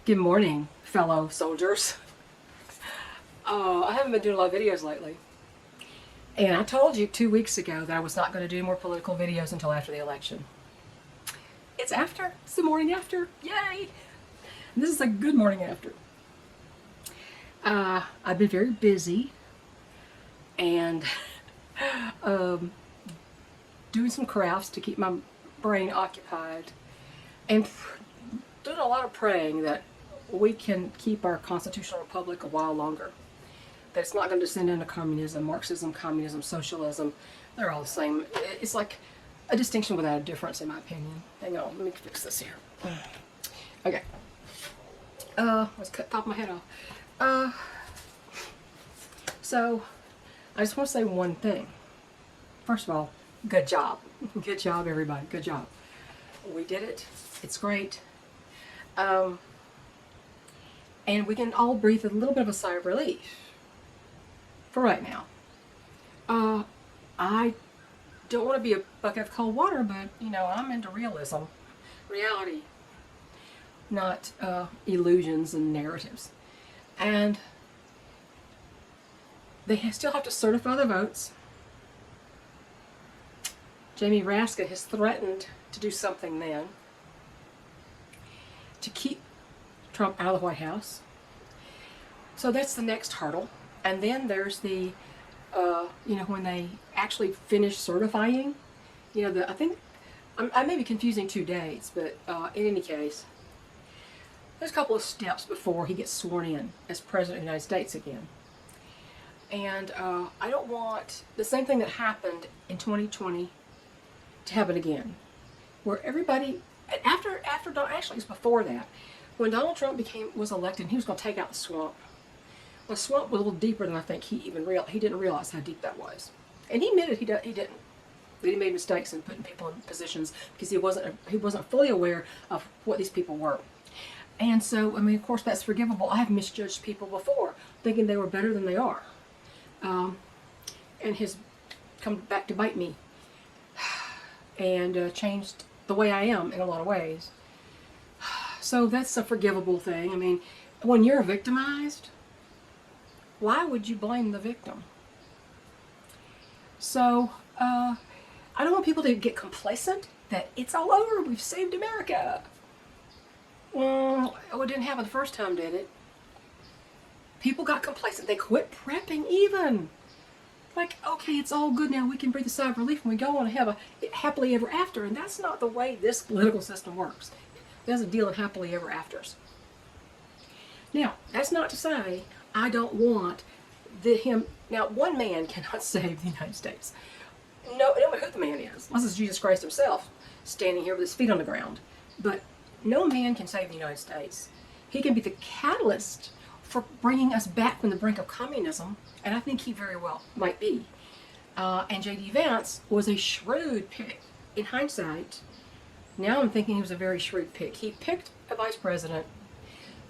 Good morning, fellow soldiers. I haven't been doing a lot of videos lately. And I told you 2 weeks ago that I was not going to do more political videos until after the election. It's after. It's the morning after. Yay! And this is a good morning after. I've been very busy and doing some crafts to keep my brain occupied and doing a lot of praying that we can keep our constitutional republic a while longer. That it's not going to descend into communism, Marxism, communism, socialism. They're all the same. It's like a distinction without a difference, in my opinion. Hang on, let me fix this here. Okay. Let's cut the top of my head off. So, I just want to say one thing. First of all, good job. Good job, everybody. Good job. We did it. It's great. And we can all breathe a little bit of a sigh of relief for right now. I don't want to be a bucket of cold water, but, you know, I'm into realism. Reality. Not illusions and narratives. And they still have to certify the votes. Jamie Raskin has threatened to do something then to keep Trump out of the White House. So that's the next hurdle. And then there's the, when they actually finish certifying, I think, I may be confusing two dates, but in any case, there's a couple of steps before he gets sworn in as President of the United States again. And I don't want the same thing that happened in 2020 to happen again, where everybody, actually it was before that, when Donald Trump was elected, he was going to take out the swamp. Well, the swamp was a little deeper than I think he didn't realize how deep that was. And he admitted he didn't. That he made mistakes in putting people in positions because he wasn't fully aware of what these people were. And so, I mean, of course, that's forgivable. I have misjudged people before, thinking they were better than they are. And has come back to bite me and changed the way I am in a lot of ways. So that's a forgivable thing. I mean, when you're victimized, why would you blame the victim? So, I don't want people to get complacent that it's all over, we've saved America. Well, it didn't happen the first time, did it? People got complacent. They quit prepping even. Like, okay, it's all good now. We can breathe a sigh of relief and we go on and have a happily ever after. And that's not the way this political system works. It doesn't deal in happily ever afters. Now, that's not to say I don't want him. Now, one man cannot save the United States. No matter who the man is, unless it's Jesus Christ himself standing here with his feet on the ground. But no man can save the United States. He can be the catalyst for bringing us back from the brink of communism, and I think he very well might be. And J.D. Vance was a shrewd pick. In hindsight, now I'm thinking he was a very shrewd pick. He picked a vice president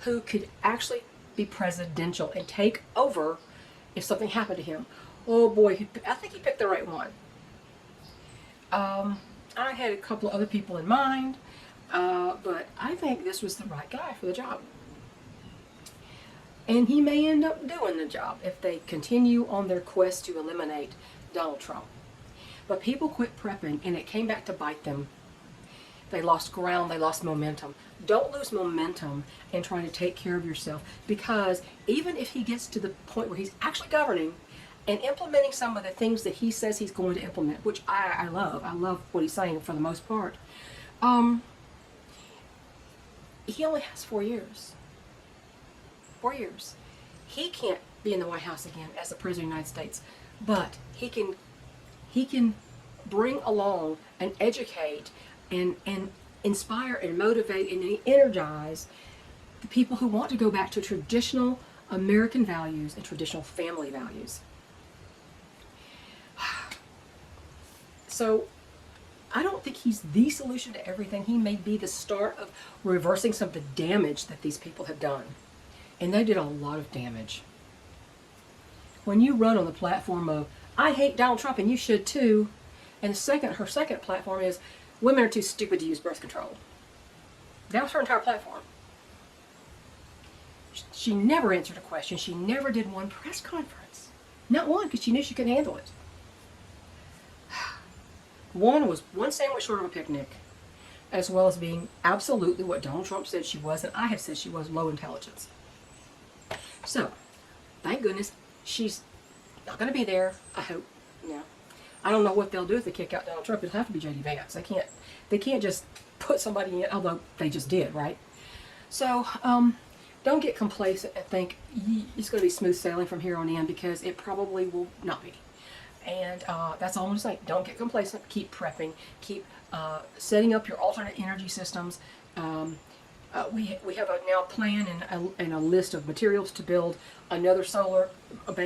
who could actually be presidential and take over if something happened to him. Oh boy, I think he picked the right one. I had a couple of other people in mind, but I think this was the right guy for the job. And he may end up doing the job if they continue on their quest to eliminate Donald Trump. But people quit prepping, and it came back to bite them. They lost ground, they lost momentum. Don't lose momentum in trying to take care of yourself, because even if he gets to the point where he's actually governing and implementing some of the things that he says he's going to implement, which I love what he's saying for the most part, he only has 4 years. 4 years. He can't be in the White House again as the President of the United States, but he can bring along and educate and inspire and motivate and energize the people who want to go back to traditional American values and traditional family values. So I don't think he's the solution to everything. He may be the start of reversing some of the damage that these people have done. And they did a lot of damage. When you run on the platform of, I hate Donald Trump and you should too, and her second platform is, women are too stupid to use birth control. That was her entire platform. She never answered a question. She never did one press conference. Not one, because she knew she couldn't handle it. One was one sandwich short of a picnic, as well as being absolutely what Donald Trump said she was, and I have said she was, low intelligence. So, thank goodness she's not going to be there, I hope. No. I don't know what they'll do if they kick out Donald Trump. It'll have to be J.D. Vance. They can't just put somebody in, although they just did, right? So, don't get complacent and think it's going to be smooth sailing from here on in, because it probably will not be. And that's all I'm going to say. Don't get complacent. Keep prepping. Keep setting up your alternate energy systems. We have a now plan and a list of materials to build a bank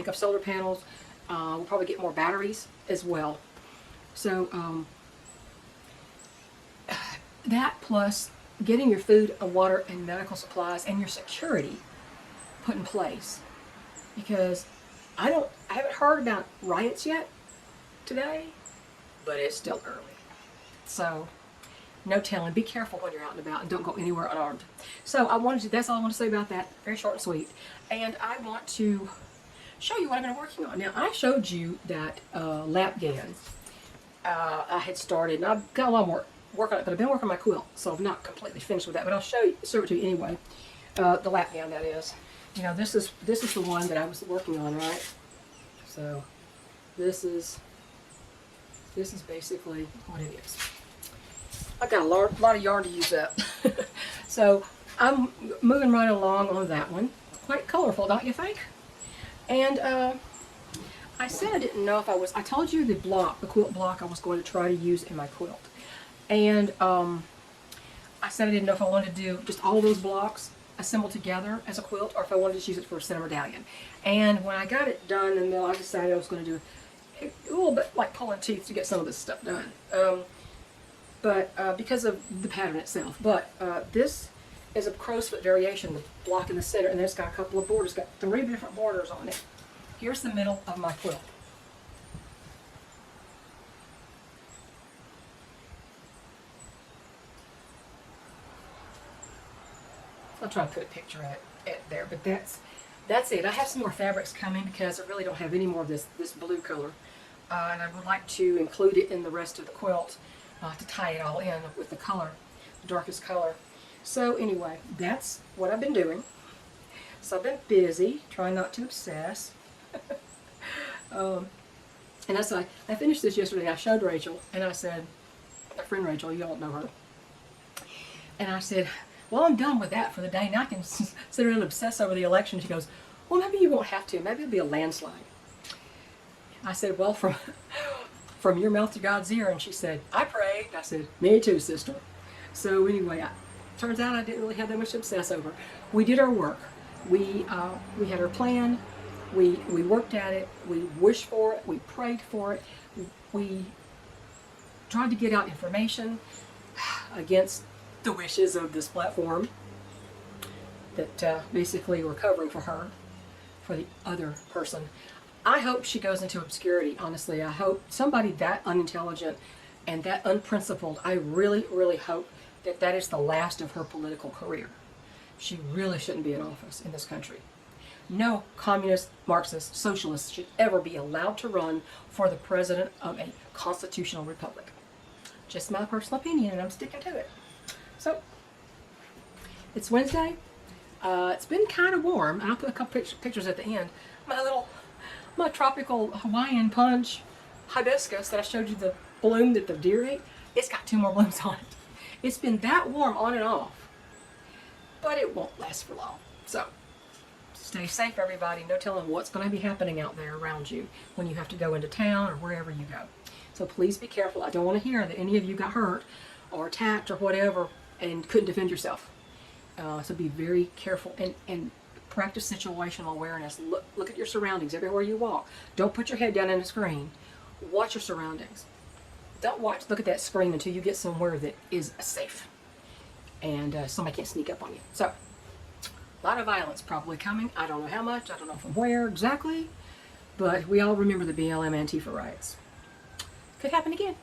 of solar panels. We'll probably get more batteries as well. So that plus getting your food, water, and medical supplies and your security put in place. Because I haven't heard about riots yet today, but it's still early. So no telling. Be careful when you're out and about, and don't go anywhere unarmed. So that's all I want to say about that. Very short and sweet. And I want to show you what I've been working on. Now, I showed you that lap gan. I had started, and I've got a lot more work on it, but I've been working on my quilt, so I'm not completely finished with that, but I'll show it to you anyway. The lap gown, that is. You know, this is the one that I was working on, right? So this is basically what it is. I've got a lot of yarn to use up. So I'm moving right along on that one. Quite colorful, don't you think? And I said I didn't know if I told you the quilt block I was going to try to use in my quilt. And I said I didn't know if I wanted to do just all those blocks assembled together as a quilt, or if I wanted to use it for a center medallion. And when I got it done in the middle, I decided I was going to do a little bit like pulling teeth to get some of this stuff done. But because of the pattern itself. But this is a crow's foot variation, the block in the center, and then it's got a couple of borders. It's got 3 different borders on it. Here's the middle of my quilt. I'll try to put a picture at there, but that's it. I have some more fabrics coming because I really don't have any more of this blue color, and I would like to include it in the rest of the quilt to tie it all in with the color, the darkest color. So anyway, that's what I've been doing. So I've been busy trying not to obsess. And that's why I finished this yesterday. I showed Rachel, and I said, my friend Rachel, you all know her, and I said, well, I'm done with that for the day. Now I can sit around and obsess over the election. She goes, well, maybe you won't have to. Maybe it'll be a landslide. I said, well, from your mouth to God's ear. And she said, I prayed. I said, me too, sister. So anyway, turns out I didn't really have that much to obsess over. We did our work. We had our plan. We worked at it. We wished for it. We prayed for it. We tried to get out information against the wishes of this platform that basically we're covering for her, for the other person. I hope she goes into obscurity, honestly. I hope somebody that unintelligent and that unprincipled, I really, really hope that is the last of her political career. She really shouldn't be in office in this country. No communist, Marxist, socialist should ever be allowed to run for the president of a constitutional republic. Just my personal opinion, and I'm sticking to it. So, it's Wednesday. It's been kind of warm. I'll put a couple pictures at the end. My tropical Hawaiian punch hibiscus that I showed you the bloom that the deer ate, it's got 2 more blooms on it. It's been that warm on and off, but it won't last for long. So, stay safe, everybody. No telling what's going to be happening out there around you when you have to go into town or wherever you go. So please be careful. I don't want to hear that any of you got hurt or attacked or whatever and couldn't defend yourself. So be very careful and practice situational awareness. Look at your surroundings everywhere you walk. Don't put your head down in a screen. Watch your surroundings. Don't look at that screen until you get somewhere that is safe and somebody can't sneak up on you. So, a lot of violence probably coming. I don't know how much. I don't know from where exactly. But we all remember the BLM Antifa riots. Could happen again.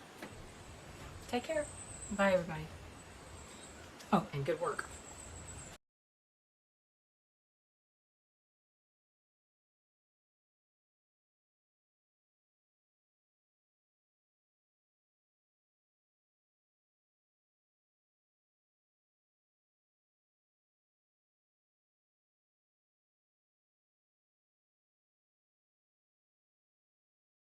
Take care. Bye, everybody. Oh, and good work.